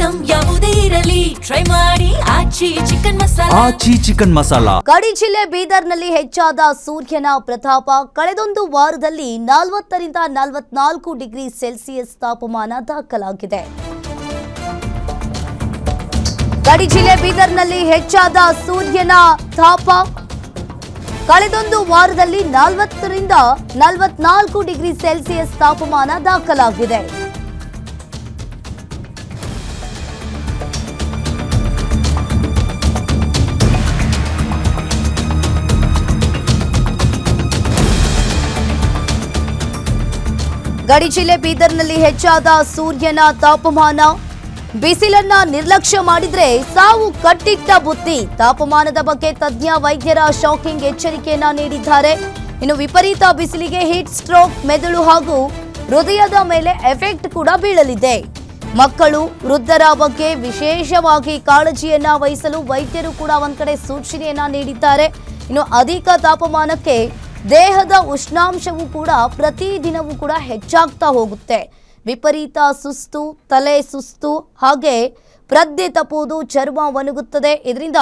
Item ಯಾವುದೇ ಇರಲಿ try ಮಾಡಿ ಆಚಿ ಚಿಕನ್ ಮಸಾಲಾ. ಗಡಿ ಜಿಲ್ಲೆ ಬೀದರ್ನಲ್ಲಿ ಹೆಚ್ಚಾದ ಸೂರ್ಯನ ಪ್ರತಾಪ. ಕಳೆದೊಂದು ವಾರದಲ್ಲಿ 40 ರಿಂದ 44 ಡಿಗ್ರಿ ಸೆಲ್ಸಿಯಸ್ ತಾಪಮಾನ ದಾಖಲಾಗಿದೆ. ಗಡಿ ಜಿಲ್ಲೆ ಬೀದರ್ನಲ್ಲಿ ಹೆಚ್ಚಾದ ಸೂರ್ಯನ ತಾಪ. ಕಳೆದೊಂದು ವಾರದಲ್ಲಿ 40 ರಿಂದ 44 ಡಿಗ್ರಿ ಸೆಲ್ಸಿಯಸ್ ತಾಪಮಾನ ದಾಖಲಾಗಿದೆ. ಗಡಿ ಜಿಲ್ಲೆ ಬೀದರ್ನಲ್ಲಿ ಹೆಚ್ಚಾದ ಸೂರ್ಯನ ತಾಪಮಾನ. ಬಿಸಿಲನ್ನ ನಿರ್ಲಕ್ಷ್ಯ ಮಾಡಿದ್ರೆ ಸಾವು ಕಟ್ಟಿಟ್ಟ ಬುತ್ತಿ. ತಾಪಮಾನದ ಬಗ್ಗೆ ತಜ್ಞ ವೈದ್ಯರ ಶಾಕಿಂಗ್ ಎಚ್ಚರಿಕೆಯನ್ನ ನೀಡಿದ್ದಾರೆ. ಇನ್ನು ವಿಪರೀತ ಬಿಸಿಲಿಗೆ ಹೀಟ್ ಸ್ಟ್ರೋಕ್, ಮೆದುಳು ಹಾಗೂ ಹೃದಯದ ಮೇಲೆ ಎಫೆಕ್ಟ್ ಕೂಡ ಬೀಳಲಿದೆ. ಮಕ್ಕಳು, ವೃದ್ಧರ ಬಗ್ಗೆ ವಿಶೇಷವಾಗಿ ಕಾಳಜಿಯನ್ನ ವಹಿಸಲು ವೈದ್ಯರು ಕೂಡ ಒಂದ್ ಕಡೆ ಸೂಚನೆಯನ್ನ ನೀಡಿದ್ದಾರೆ. ಇನ್ನು ಅಧಿಕ ತಾಪಮಾನಕ್ಕೆ ದೇಹದ ಉಷ್ಣಾಂಶವೂ ಕೂಡ ಪ್ರತಿದಿನವೂ ಕೂಡ ಹೆಚ್ಚಾಗ್ತಾ ಹೋಗುತ್ತೆ. ವಿಪರೀತ ಸುಸ್ತು, ತಲೆ ಸುಸ್ತು, ಹಾಗೆ ಪ್ರಜ್ಞೆ ತಪ್ಪುವುದು, ಚರ್ಮ ಒಣಗುತ್ತದೆ. ಇದರಿಂದ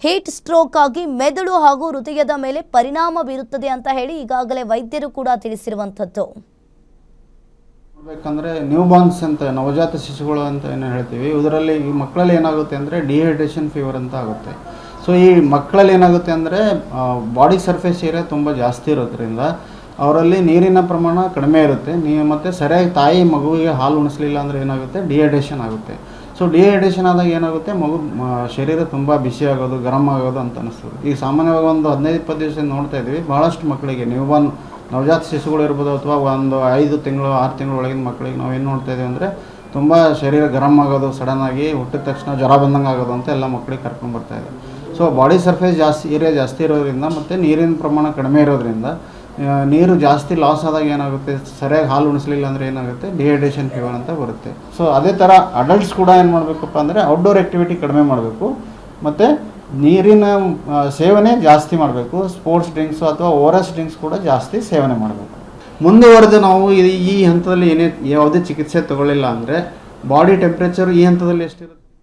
ಹೀಟ್ ಸ್ಟ್ರೋಕ್ ಆಗಿ ಮೆದುಳು ಹಾಗೂ ಹೃದಯದ ಮೇಲೆ ಪರಿಣಾಮ ಬೀರುತ್ತದೆ ಅಂತ ಹೇಳಿ ಈಗಾಗಲೇ ವೈದ್ಯರು ಕೂಡ ತಿಳಿಸಿರುವಂಥದ್ದು. ಬೇಕಂದ್ರೆ ನ್ಯೂ ಬಾರ್ನ್ಸ್ ಅಂತ, ನವಜಾತ ಶಿಶುಗಳು ಅಂತ ಏನು ಹೇಳ್ತೀವಿ, ಇದರಲ್ಲಿ ಈ ಮಕ್ಕಳಲ್ಲಿ ಏನಾಗುತ್ತೆ ಅಂದರೆ ಡಿಹೈಡ್ರೇಷನ್ ಫೀವರ್ ಅಂತ ಆಗುತ್ತೆ. ಸೊ ಈ ಮಕ್ಕಳಲ್ಲಿ ಏನಾಗುತ್ತೆ ಅಂದರೆ ಬಾಡಿ ಸರ್ಫೇಸ್ ಏರಿಯಾ ತುಂಬ ಜಾಸ್ತಿ ಇರೋದ್ರಿಂದ ಅವರಲ್ಲಿ ನೀರಿನ ಪ್ರಮಾಣ ಕಡಿಮೆ ಇರುತ್ತೆ. ಮತ್ತು ಸರಿಯಾಗಿ ತಾಯಿ ಮಗುವಿಗೆ ಹಾಲು ಉಣಿಸ್ಲಿಲ್ಲ ಅಂದರೆ ಏನಾಗುತ್ತೆ, ಡಿಹೈಡ್ರೇಷನ್ ಆಗುತ್ತೆ. ಸೊ ಡಿಹೈಡ್ರೇಷನ್ ಆದಾಗ ಏನಾಗುತ್ತೆ, ಮಗು ಶರೀರ ತುಂಬ ಬಿಸಿ ಆಗೋದು, ಗರಂ ಆಗೋದು ಅಂತ ಅನಿಸ್ತದೆ. ಈಗ ಸಾಮಾನ್ಯವಾಗಿ ಒಂದು 15-20 ದಿವಸ ನೋಡ್ತಾ ಇದ್ವಿ, ಭಾಳಷ್ಟು ಮಕ್ಕಳಿಗೆ ನ್ಯೂಬಾರ್ನ್ ನವಜಾತ ಶಿಶುಗಳು ಇರ್ಬೋದು ಅಥವಾ ಒಂದು 5 ತಿಂಗಳು 6 ತಿಂಗಳು ಒಳಗಿನ ಮಕ್ಕಳಿಗೆ ನಾವು ಏನು ನೋಡ್ತಾ ಇದ್ದೀವಿ ಅಂದರೆ ತುಂಬ ಶರೀರ ಗರಂ ಆಗೋದು, ಸಡನ್ನಾಗಿ ಹುಟ್ಟಿದ ತಕ್ಷಣ ಜ್ವರ ಬಂದಂಗೆ ಆಗೋದು ಅಂತ ಎಲ್ಲ ಮಕ್ಕಳಿಗೆ ಕರ್ಕೊಂಡು ಬರ್ತಾ ಇದೆ. ಸೊ ಬಾಡಿ ಸರ್ಫೇಸ್ ಏರಿಯಾ ಜಾಸ್ತಿ ಇರೋದ್ರಿಂದ ಮತ್ತು ನೀರಿನ ಪ್ರಮಾಣ ಕಡಿಮೆ ಇರೋದ್ರಿಂದ ನೀರು ಜಾಸ್ತಿ ಲಾಸ್ ಆದಾಗ ಏನಾಗುತ್ತೆ, ಸರಿಯಾಗಿ ಹಾಲು ಉಣಿಸ್ಲಿಲ್ಲ ಅಂದರೆ ಏನಾಗುತ್ತೆ, ಡಿಹೈಡ್ರೇಷನ್ ಫೀವರ್ ಅಂತ ಬರುತ್ತೆ. ಸೊ ಅದೇ ಥರ ಅಡಲ್ಟ್ಸ್ ಕೂಡ ಏನು ಮಾಡಬೇಕಪ್ಪ ಅಂದರೆ ಔಟ್ಡೋರ್ ಆ್ಯಕ್ಟಿವಿಟಿ ಕಡಿಮೆ ಮಾಡಬೇಕು ಮತ್ತು ನೀರಿನ ಸೇವನೆ ಜಾಸ್ತಿ ಮಾಡಬೇಕು. ಸ್ಪೋರ್ಟ್ಸ್ ಡ್ರಿಂಕ್ಸು ಅಥವಾ ORS ಡ್ರಿಂಕ್ಸ್ ಕೂಡ ಜಾಸ್ತಿ ಸೇವನೆ ಮಾಡಬೇಕು. ಮುಂದುವರೆದು ನಾವು ಈ ಹಂತದಲ್ಲಿ ಯಾವುದೇ ಚಿಕಿತ್ಸೆ ತಗೊಳ್ಳಿಲ್ಲ ಅಂದರೆ ಬಾಡಿ ಟೆಂಪ್ರೇಚರ್ ಈ ಹಂತದಲ್ಲಿ ಎಷ್ಟಿರುತ್ತೆ